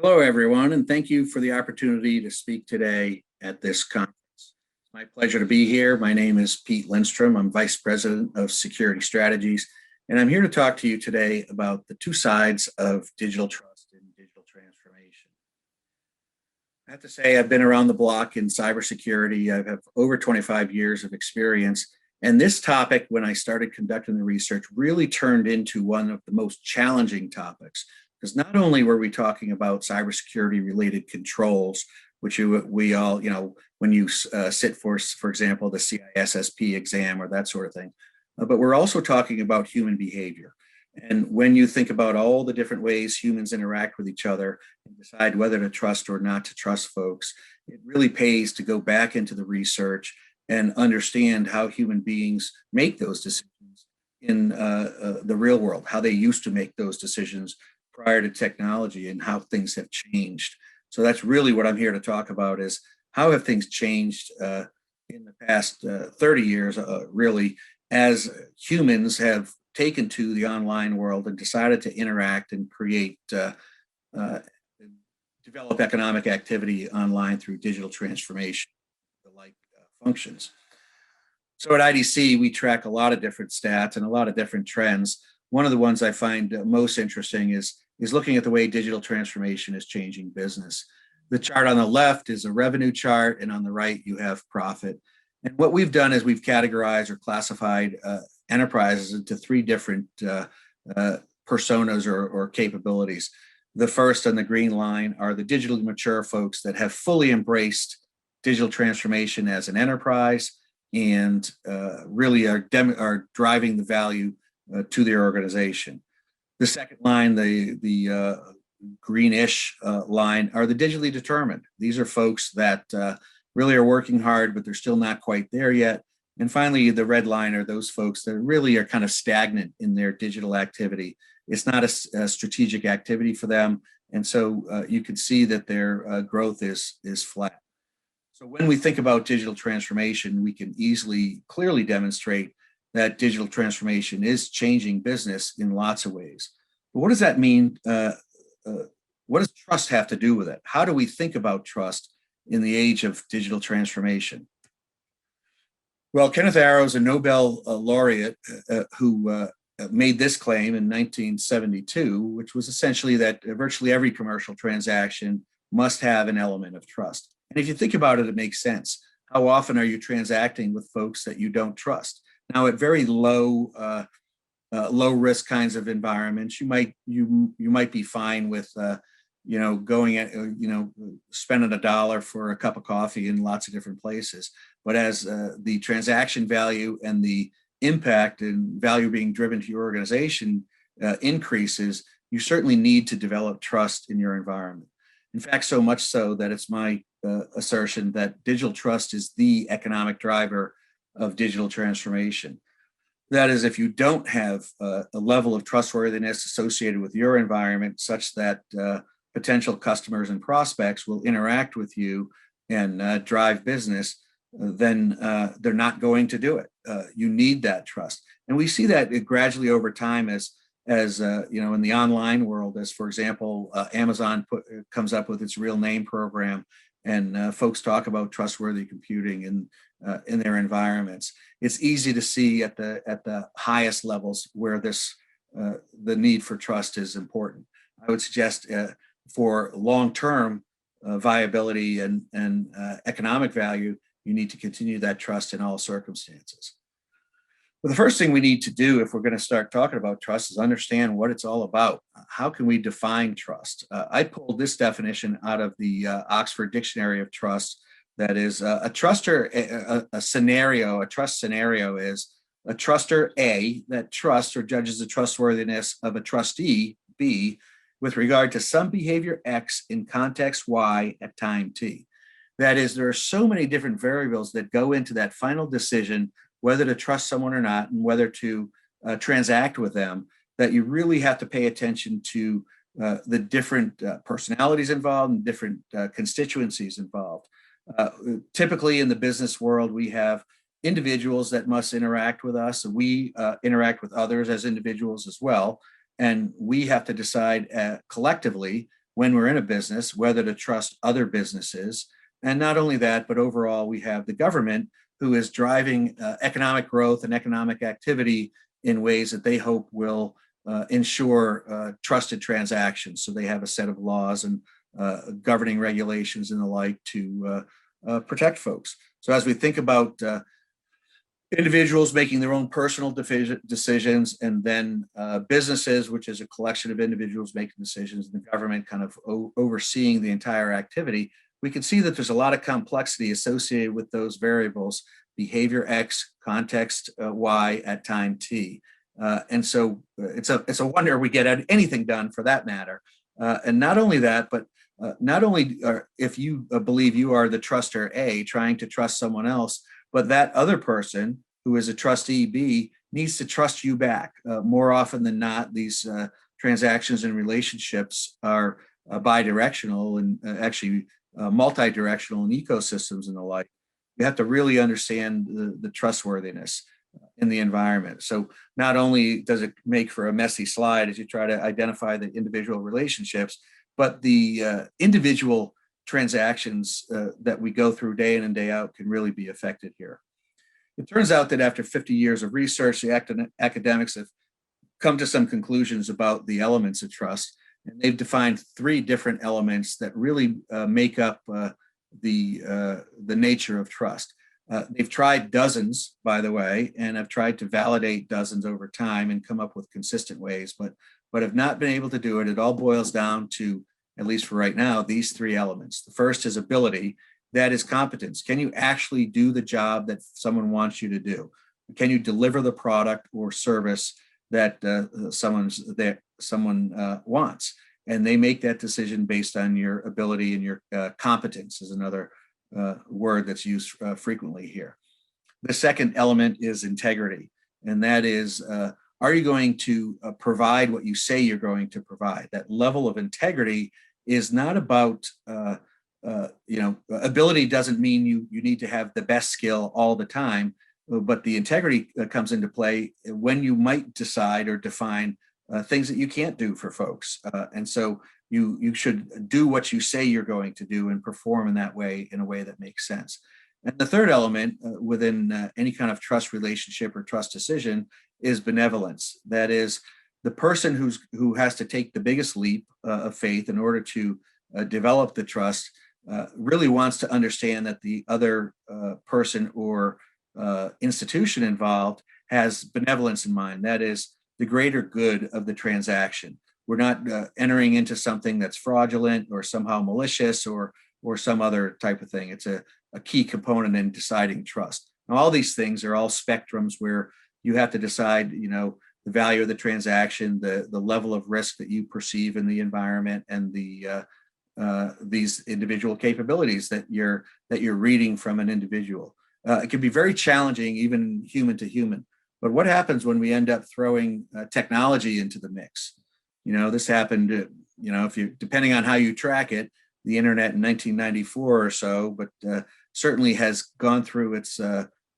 Hello, everyone, and thank you for the opportunity to speak today at this conference. It's my pleasure to be here. My name is Pete Lindstrom. I'm Vice President of Security Strategies, and I'm here to talk to you today about the two sides of digital trust and digital transformation. I have to say I've been around the block in cybersecurity. I have over 25 years of experience, and this topic, when I started conducting the research, really turned into one of the most challenging topics. Because not only were we talking about cybersecurity related controls, which we all, when you sit for example, the CISSP exam or that sort of thing, but we're also talking about human behavior. And when you think about all the different ways humans interact with each other and decide whether to trust or not to trust folks, it really pays to go back into the research and understand how human beings make those decisions in the real world, how they used to make those decisions prior to technology and how things have changed. So that's really what I'm here to talk about is how have things changed in the past 30 years, really, as humans have taken to the online world and decided to interact and create, develop economic activity online through digital transformation, the like functions. So at IDC, we track a lot of different stats and a lot of different trends. One of the ones I find most interesting is looking at the way digital transformation is changing business. The chart on the left is a revenue chart, and on the right, you have profit. And what we've done is we've categorized or classified enterprises into three different personas or capabilities. The first on the green line are the digitally mature folks that have fully embraced digital transformation as an enterprise and really are driving the value to their organization. The second line, the greenish line, are the digitally determined. These are folks that really are working hard, but they're still not quite there yet. And finally, the red line are those folks that really are kind of stagnant in their digital activity. It's not a strategic activity for them. And so you can see that their growth is flat. So when we think about digital transformation, we can clearly demonstrate that digital transformation is changing business in lots of ways. But what does that mean? What does trust have to do with it? How do we think about trust in the age of digital transformation? Well, Kenneth Arrow is a Nobel laureate who made this claim in 1972, which was essentially that virtually every commercial transaction must have an element of trust. And if you think about it, it makes sense. How often are you transacting with folks that you don't trust? Now, at very low risk kinds of environments, you might be fine with going at spending $1 for a cup of coffee in lots of different places. But as the transaction value and the impact and value being driven to your organization increases, you certainly need to develop trust in your environment. In fact, so much so that it's my assertion that digital trust is the economic driver of digital transformation. That is, if you don't have a level of trustworthiness associated with your environment such that potential customers and prospects will interact with you and drive business, then they're not going to do it. You need that trust. And we see that gradually over time as in the online world, as for example, Amazon comes up with its real name program, and folks talk about trustworthy computing in their environments. It's easy to see at the highest levels where the need for trust is important. I would suggest for long-term viability and economic value, you need to continue that trust in all circumstances. But the first thing we need to do if we're going to start talking about trust is understand what it's all about. How can we define trust? I pulled this definition out of the Oxford Dictionary of Trust. That is a truster, a trust scenario is a truster A that trusts or judges the trustworthiness of a trustee B with regard to some behavior X in context Y at time T. That is, there are so many different variables that go into that final decision whether to trust someone or not and whether to transact with them, that you really have to pay attention to the different personalities involved and different constituencies involved. Typically in the business world, we have individuals that must interact with us. We interact with others as individuals as well. And we have to decide collectively when we're in a business, whether to trust other businesses. And not only that, but overall, we have the government who is driving economic growth and economic activity in ways that they hope will ensure trusted transactions. So they have a set of laws and governing regulations and the like to protect folks. So as we think about individuals making their own personal decisions, and then businesses, which is a collection of individuals making decisions, and the government kind of overseeing the entire activity, we can see that there's a lot of complexity associated with those variables: behavior X, context Y at time T. And so it's a wonder we get anything done, for that matter. And not only that, but not only if you believe you are the truster A trying to trust someone else, but that other person who is a trustee B needs to trust you back. More often than not, these transactions and relationships are bidirectional and actually multi-directional in ecosystems and the like. You have to really understand the trustworthiness in the environment. So not only does it make for a messy slide as you try to identify the individual relationships, but the individual transactions that we go through day in and day out can really be affected here. It turns out that after 50 years of research, the academics have come to some conclusions about the elements of trust, and they've defined 3 different elements that really make up the nature of trust. They've tried dozens, by the way, and have tried to validate dozens over time and come up with consistent ways, but have not been able to do it. It all boils down to, at least for right now, these 3 elements. The first is ability. That is competence. Can you actually do the job that someone wants you to do? Can you deliver the product or service that someone wants? And they make that decision based on your ability, and your competence is another word that's used frequently here. The second element is integrity. And that is, are you going to provide what you say you're going to provide? That level of integrity is not about, ability doesn't mean you need to have the best skill all the time, but the integrity comes into play when you might decide or define things that you can't do for folks. And so you should do what you say you're going to do and perform in that way, in a way that makes sense. And the third element within any kind of trust relationship or trust decision is benevolence. That is, the person who has to take the biggest leap of faith in order to develop the trust really wants to understand that the other person or institution involved has benevolence in mind. That is, the greater good of the transaction. We're not entering into something that's fraudulent or somehow malicious or some other type of thing. It's a key component in deciding trust. Now, all these things are all spectrums where you have to decide, the value of the transaction, the level of risk that you perceive in the environment, and these individual capabilities that you're reading from an individual. It can be very challenging, even human to human. But what happens when we end up throwing technology into the mix? This happened, if you, depending on how you track it, the internet in 1994 or so, but certainly has gone through its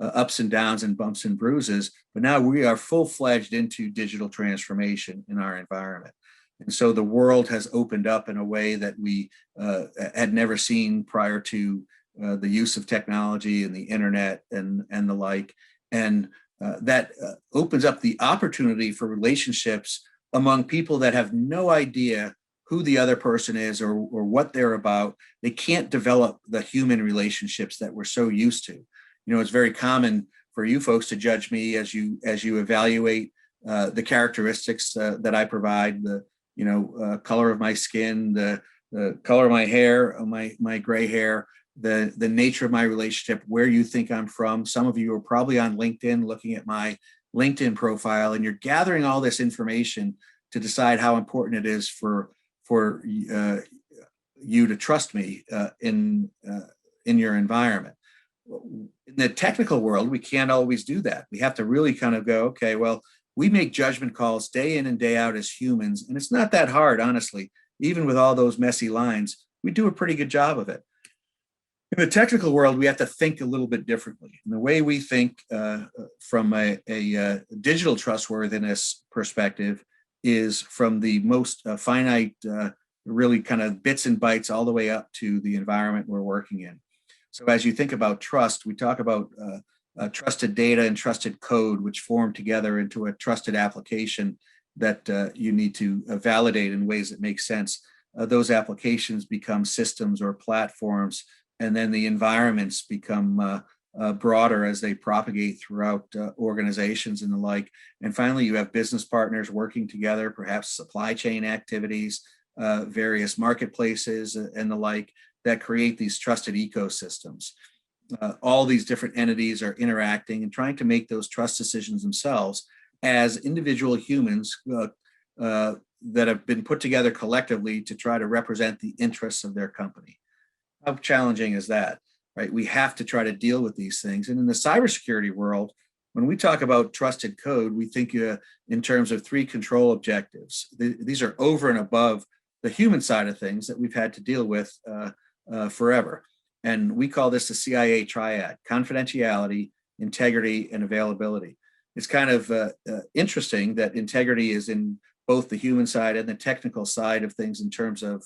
ups and downs and bumps and bruises. But now we are full-fledged into digital transformation in our environment. And so the world has opened up in a way that we had never seen prior to the use of technology and the internet and the like. And that opens up the opportunity for relationships among people that have no idea who the other person is or what they're about. They can't develop the human relationships that we're so used to. It's very common for you folks to judge me as you evaluate the characteristics that I provide, the color of my skin, the color of my hair, my gray hair, the nature of my relationship, where you think I'm from. Some of you are probably on LinkedIn looking at my LinkedIn profile, and you're gathering all this information to decide how important it is for you to trust me in your environment. In the technical world, we can't always do that. We have to really kind of go, okay, well, we make judgment calls day in and day out as humans, and it's not that hard, honestly. Even with all those messy lines, we do a pretty good job of it. In the technical world, we have to think a little bit differently. And the way we think from a digital trustworthiness perspective is from the most finite really kind of bits and bytes all the way up to the environment we're working in. So as you think about trust, we talk about trusted data and trusted code, which form together into a trusted application that you need to validate in ways that make sense. Those applications become systems or platforms, and then the environments become broader as they propagate throughout organizations and the like. And finally, you have business partners working together, perhaps supply chain activities, various marketplaces and the like, that create these trusted ecosystems. All these different entities are interacting and trying to make those trust decisions themselves as individual humans that have been put together collectively to try to represent the interests of their company. How challenging is that, right? We have to try to deal with these things. And in the cybersecurity world, when we talk about trusted code, we think in terms of 3 control objectives. These are over and above the human side of things that we've had to deal with forever. And we call this the CIA triad: confidentiality, integrity, and availability. It's kind of interesting that integrity is in both the human side and the technical side of things in terms of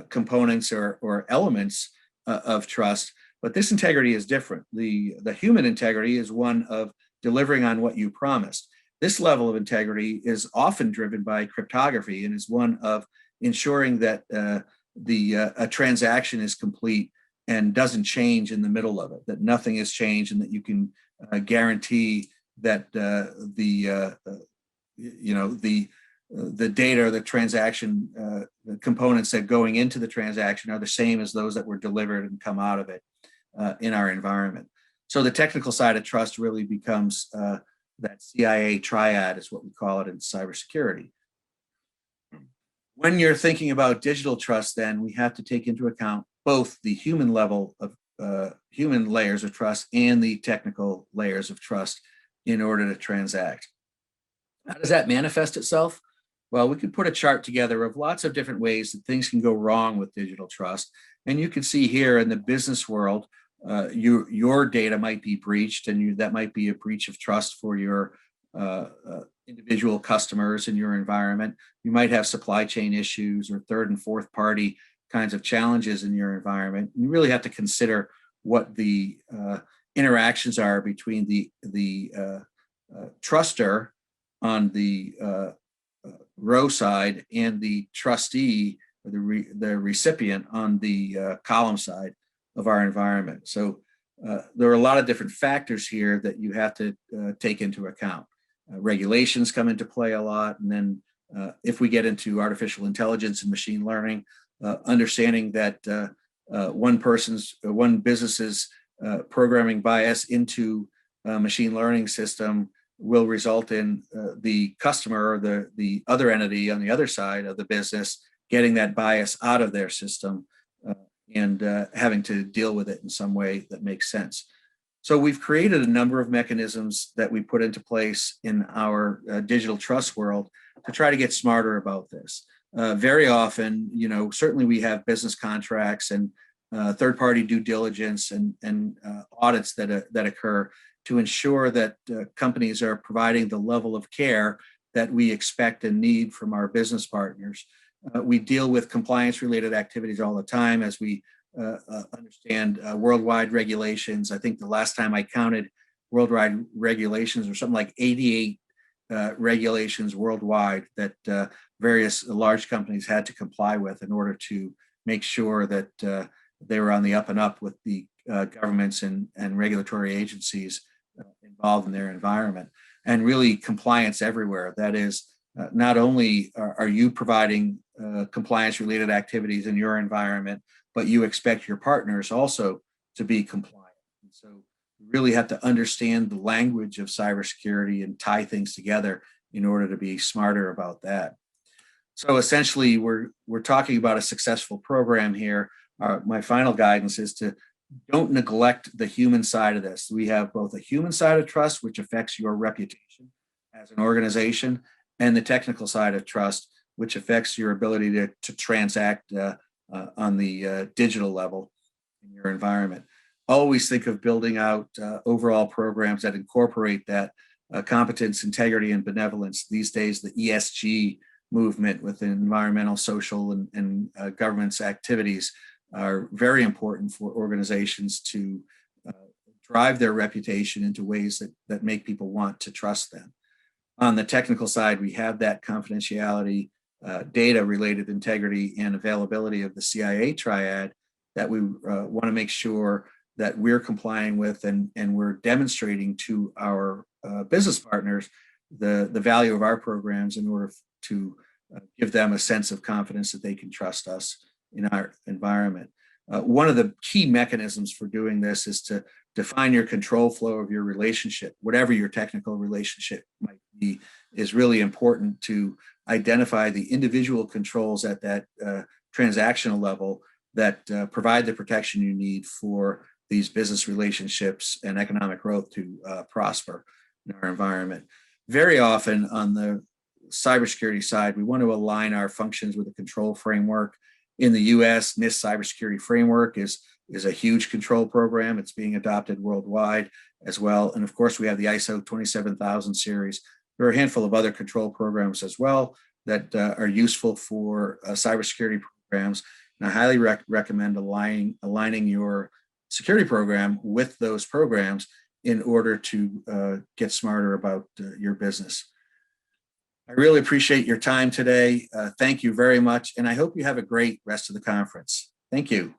components or elements of trust. But this integrity is different. The human integrity is one of delivering on what you promised. This level of integrity is often driven by cryptography and is one of ensuring that a transaction is complete and doesn't change in the middle of it, that nothing has changed, and that you can guarantee that the data or the transaction the components that going into the transaction are the same as those that were delivered and come out of it in our environment. So the technical side of trust really becomes that CIA triad, is what we call it in cybersecurity. When you're thinking about digital trust, then we have to take into account both the human level of human layers of trust and the technical layers of trust in order to transact. How does that manifest itself? Well, we could put a chart together of lots of different ways that things can go wrong with digital trust. And you can see here in the business world, your data might be breached, and that might be a breach of trust for your individual customers in your environment. You might have supply chain issues or third and fourth party kinds of challenges in your environment. You really have to consider what the interactions are between the truster on the row side and the trustee or the recipient on the column side of our environment. So there are a lot of different factors here that you have to take into account. Regulations come into play a lot. And then if we get into artificial intelligence and machine learning, understanding that one business's programming bias into a machine learning system will result in the customer or the other entity on the other side of the business getting that bias out of their system and having to deal with it in some way that makes sense. So we've created a number of mechanisms that we put into place in our digital trust world to try to get smarter about this. Very often, certainly we have business contracts and third-party due diligence and audits that occur to ensure that companies are providing the level of care that we expect and need from our business partners. We deal with compliance-related activities all the time as we understand worldwide regulations. I think the last time I counted worldwide regulations or something like 88 regulations worldwide that various large companies had to comply with in order to make sure that they were on the up and up with the governments and regulatory agencies involved in their environment. And really compliance everywhere. That is, not only are you providing compliance-related activities in your environment, but you expect your partners also to be compliant. And so you really have to understand the language of cybersecurity and tie things together in order to be smarter about that. So essentially, we're talking about a successful program here. My final guidance is to don't neglect the human side of this. We have both a human side of trust, which affects your reputation as an organization, and the technical side of trust, which affects your ability to transact on the digital level in your environment. Always think of building out overall programs that incorporate that competence, integrity, and benevolence. These days, the ESG movement with environmental, social, and governance activities are very important for organizations to drive their reputation into ways that make people want to trust them. On the technical side, we have that confidentiality, data related integrity, and availability of the CIA triad that we want to make sure that we're complying with, and we're demonstrating to our business partners the value of our programs in order to give them a sense of confidence that they can trust us in our environment. One of the key mechanisms for doing this is to define your control flow of your relationship. Whatever your technical relationship might be is really important to identify the individual controls at that transactional level that provide the protection you need for these business relationships and economic growth to prosper in our environment. Very often on the cybersecurity side, we want to align our functions with a control framework. In the US, NIST cybersecurity framework is a huge control program. It's being adopted worldwide as well. And of course, we have the ISO 27000 series. There are a handful of other control programs as well that are useful for cybersecurity programs. And I highly recommend aligning your security program with those programs in order to get smarter about your business. I really appreciate your time today. Thank you very much. And I hope you have a great rest of the conference. Thank you.